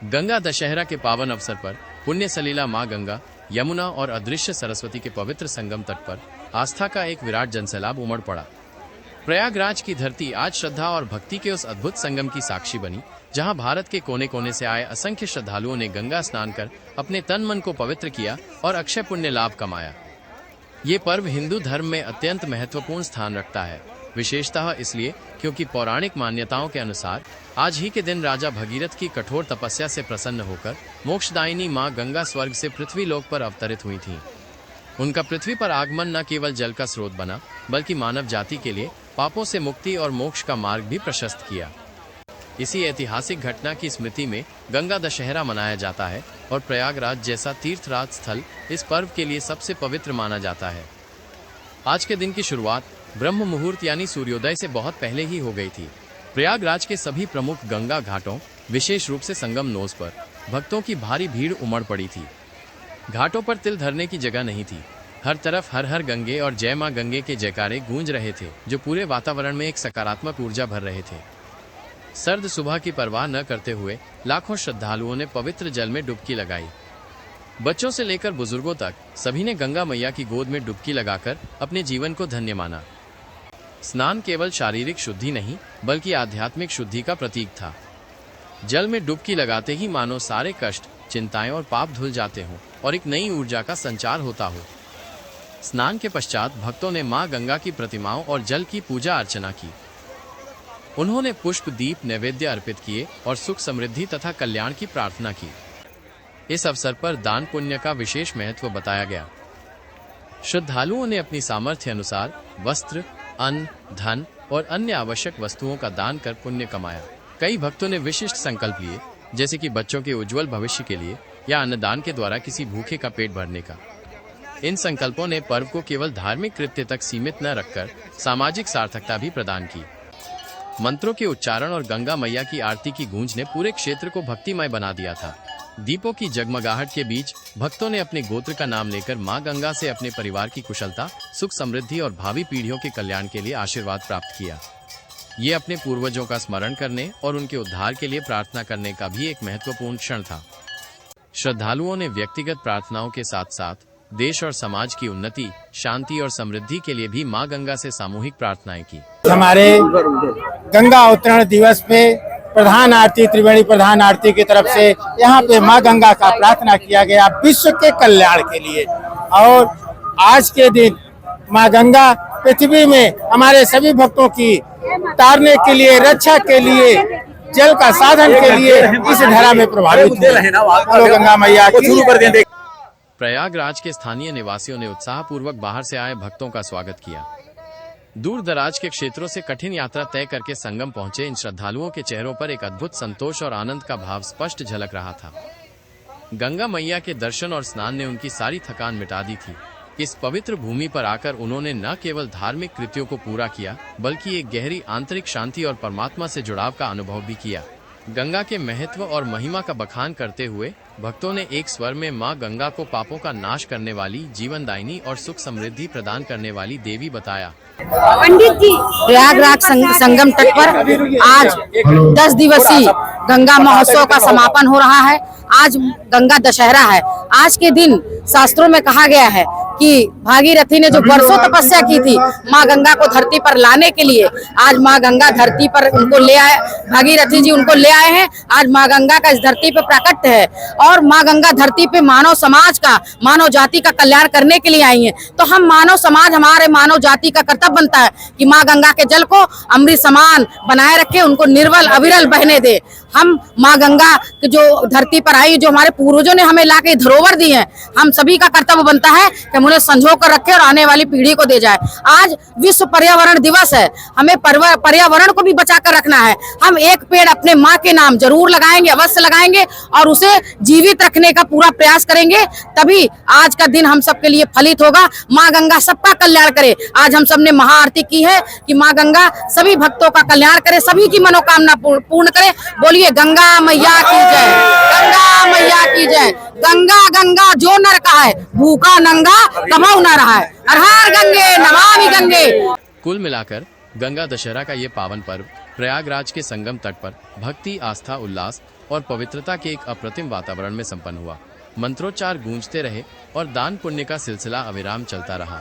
गंगा दशहरा के पावन अवसर पर पुण्य सलीला मां गंगा, यमुना और अदृश्य सरस्वती के पवित्र संगम तट पर आस्था का एक विराट जनसैलाब उमड़ पड़ा। प्रयागराज की धरती आज श्रद्धा और भक्ति के उस अद्भुत संगम की साक्षी बनी, जहां भारत के कोने कोने से आए असंख्य श्रद्धालुओं ने गंगा स्नान कर अपने तन मन को पवित्र किया और अक्षय पुण्य लाभ कमाया। ये पर्व हिंदू धर्म में अत्यंत महत्वपूर्ण स्थान रखता है, विशेषतः इसलिए क्योंकि पौराणिक मान्यताओं के अनुसार आज ही के दिन राजा भगीरथ की कठोर तपस्या से प्रसन्न होकर मोक्षदायिनी मां गंगा स्वर्ग से पृथ्वी लोक पर अवतरित हुई थीं। उनका पृथ्वी पर आगमन न केवल जल का स्रोत बना, बल्कि मानव जाति के लिए पापों से मुक्ति और मोक्ष का मार्ग भी प्रशस्त किया। इसी ऐतिहासिक घटना की स्मृति में गंगा दशहरा मनाया जाता है और प्रयागराज जैसा तीर्थराज स्थल इस पर्व के लिए सबसे पवित्र माना जाता है। आज के दिन की शुरुआत ब्रह्म मुहूर्त यानी सूर्योदय से बहुत पहले ही हो गई थी। प्रयागराज के सभी प्रमुख गंगा घाटों, विशेष रूप से संगम नोज पर भक्तों की भारी भीड़ उमड़ पड़ी थी। घाटों पर तिल धरने की जगह नहीं थी। हर तरफ हर हर गंगे और जय मां गंगे के जयकारे गूंज रहे थे, जो पूरे वातावरण में एक सकारात्मक ऊर्जा भर रहे थे। सर्द सुबह की परवाह न करते हुए लाखों श्रद्धालुओं ने पवित्र जल में डुबकी लगाई। बच्चों से लेकर बुजुर्गों तक सभी ने गंगा मैया की गोद में डुबकी लगाकर अपने जीवन को धन्य माना। स्नान केवल शारीरिक शुद्धि नहीं, बल्कि आध्यात्मिक शुद्धि का प्रतीक था। जल में डुबकी लगाते ही मानो सारे कष्ट, चिंताएं और पाप धुल जाते हों और एक नई ऊर्जा का संचार होता हो। स्नान के पश्चात भक्तों ने मां गंगा की प्रतिमाओं और जल की पूजा अर्चना की। उन्होंने पुष्प दीप नैवेद्य अर्पित किए और सुख समृद्धि तथा कल्याण की प्रार्थना की। इस अवसर पर दान पुण्य का विशेष महत्व बताया गया। श्रद्धालुओं ने अपनी सामर्थ्य अनुसार वस्त्र, अन्न, धन और अन्य आवश्यक वस्तुओं का दान कर पुण्य कमाया। कई भक्तों ने विशिष्ट संकल्प लिए, जैसे कि बच्चों के उज्जवल भविष्य के लिए या अन्नदान के द्वारा किसी भूखे का पेट भरने का। इन संकल्पों ने पर्व को केवल धार्मिक कृत्य तक सीमित न रखकर सामाजिक सार्थकता भी प्रदान की। मंत्रों के उच्चारण और गंगा मैया की आरती की गूंज ने पूरे क्षेत्र को भक्तिमय बना दिया था। दीपों की जगमगाहट के बीच भक्तों ने अपने गोत्र का नाम लेकर मां गंगा से अपने परिवार की कुशलता, सुख समृद्धि और भावी पीढ़ियों के कल्याण के लिए आशीर्वाद प्राप्त किया। ये अपने पूर्वजों का स्मरण करने और उनके उद्धार के लिए प्रार्थना करने का भी एक महत्वपूर्ण क्षण था। श्रद्धालुओं ने व्यक्तिगत प्रार्थनाओं के साथ साथ देश और समाज की उन्नति, शांति और समृद्धि के लिए भी मां गंगा से सामूहिक प्रार्थनाएं की। हमारे गंगा अवतरण दिवस पे प्रधान आरती, त्रिवेणी प्रधान आरती की तरफ से यहाँ पे मां गंगा का प्रार्थना किया गया विश्व के कल्याण के लिए। और आज के दिन मां गंगा पृथ्वी में हमारे सभी भक्तों की तारने के लिए, रक्षा के लिए, जल का साधन के लिए इस धारा में प्रभावित हुए। गंगा मैया की। प्रयागराज के स्थानीय निवासियों ने उत्साहपूर्वक बाहर से आए भक्तों का स्वागत किया। दूर दराज के क्षेत्रों से कठिन यात्रा तय करके संगम पहुंचे इन श्रद्धालुओं के चेहरों पर एक अद्भुत संतोष और आनंद का भाव स्पष्ट झलक रहा था। गंगा मैया के दर्शन और स्नान ने उनकी सारी थकान मिटा दी थी। इस पवित्र भूमि पर आकर उन्होंने न केवल धार्मिक कृत्यों को पूरा किया, बल्कि एक गहरी आंतरिक शांति और परमात्मा से जुड़ाव का अनुभव भी किया। गंगा के महत्व और महिमा का बखान करते हुए भक्तों ने एक स्वर में मां गंगा को पापों का नाश करने वाली, जीवनदायिनी और सुख समृद्धि प्रदान करने वाली देवी बताया। पंडित जी, प्रयागराज संगम तट पर आज 10 दिवसीय गंगा महोत्सव का समापन हो रहा है। आज गंगा दशहरा है। आज के दिन शास्त्रों में कहा गया है कि भागीरथी ने जो वर्षों तपस्या की थी माँ गंगा को धरती पर लाने के लिए, आज माँ गंगा धरती पर उनको ले आए, भागीरथी जी उनको ले आए हैं। आज माँ गंगा का इस धरती पे प्राकट्य है और माँ गंगा धरती पे मानव समाज का, मानव जाति का कल्याण करने के लिए आई हैं। तो हम मानव समाज, हमारे मानव जाति का कर्तव्य बनता है कि माँ गंगा के जल को अमृत समान बनाए रखे, उनको निर्मल अविरल बहने दे। हम माँ गंगा जो धरती पर आई, जो हमारे पूर्वजों ने हमें लाके धरोहर दी है, हम सभी का कर्तव्य बनता है कि हम उन्हें संजो कर रखे और आने वाली पीढ़ी को दे जाए। आज विश्व पर्यावरण दिवस है, हमें पर्यावरण को भी बचा कर रखना है। हम एक पेड़ अपने माँ के नाम जरूर लगाएंगे, अवश्य लगाएंगे और उसे जीवित रखने का पूरा प्रयास करेंगे, तभी आज का दिन हम सबके लिए फलित होगा। माँ गंगा सबका कल्याण करे। आज हम सबने महाआरती की है कि माँ गंगा सभी भक्तों का कल्याण करे, सभी की मनोकामना पूर्ण करे। बोलिए गंगा मैया की जय, गंगा मैया की जय। गंगा गंगा जो नर कहा है, भूखा नंगा कमाऊ न रहा है। हर हर गंगे नमामि गंगे। कुल मिलाकर गंगा दशहरा का ये पावन पर्व प्रयागराज के संगम तट पर भक्ति, आस्था, उल्लास और पवित्रता के एक अप्रतिम वातावरण में संपन्न हुआ। मंत्रोच्चार गूंजते रहे और दान पुण्य का सिलसिला अविराम चलता रहा।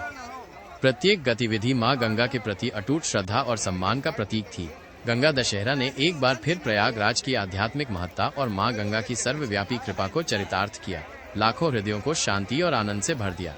प्रत्येक गतिविधि मां गंगा के प्रति अटूट श्रद्धा और सम्मान का प्रतीक थी। गंगा दशहरा ने एक बार फिर प्रयागराज की आध्यात्मिक महत्ता और मां गंगा की सर्वव्यापी कृपा को चरितार्थ किया, लाखों हृदयों को शांति और आनंद से भर दिया।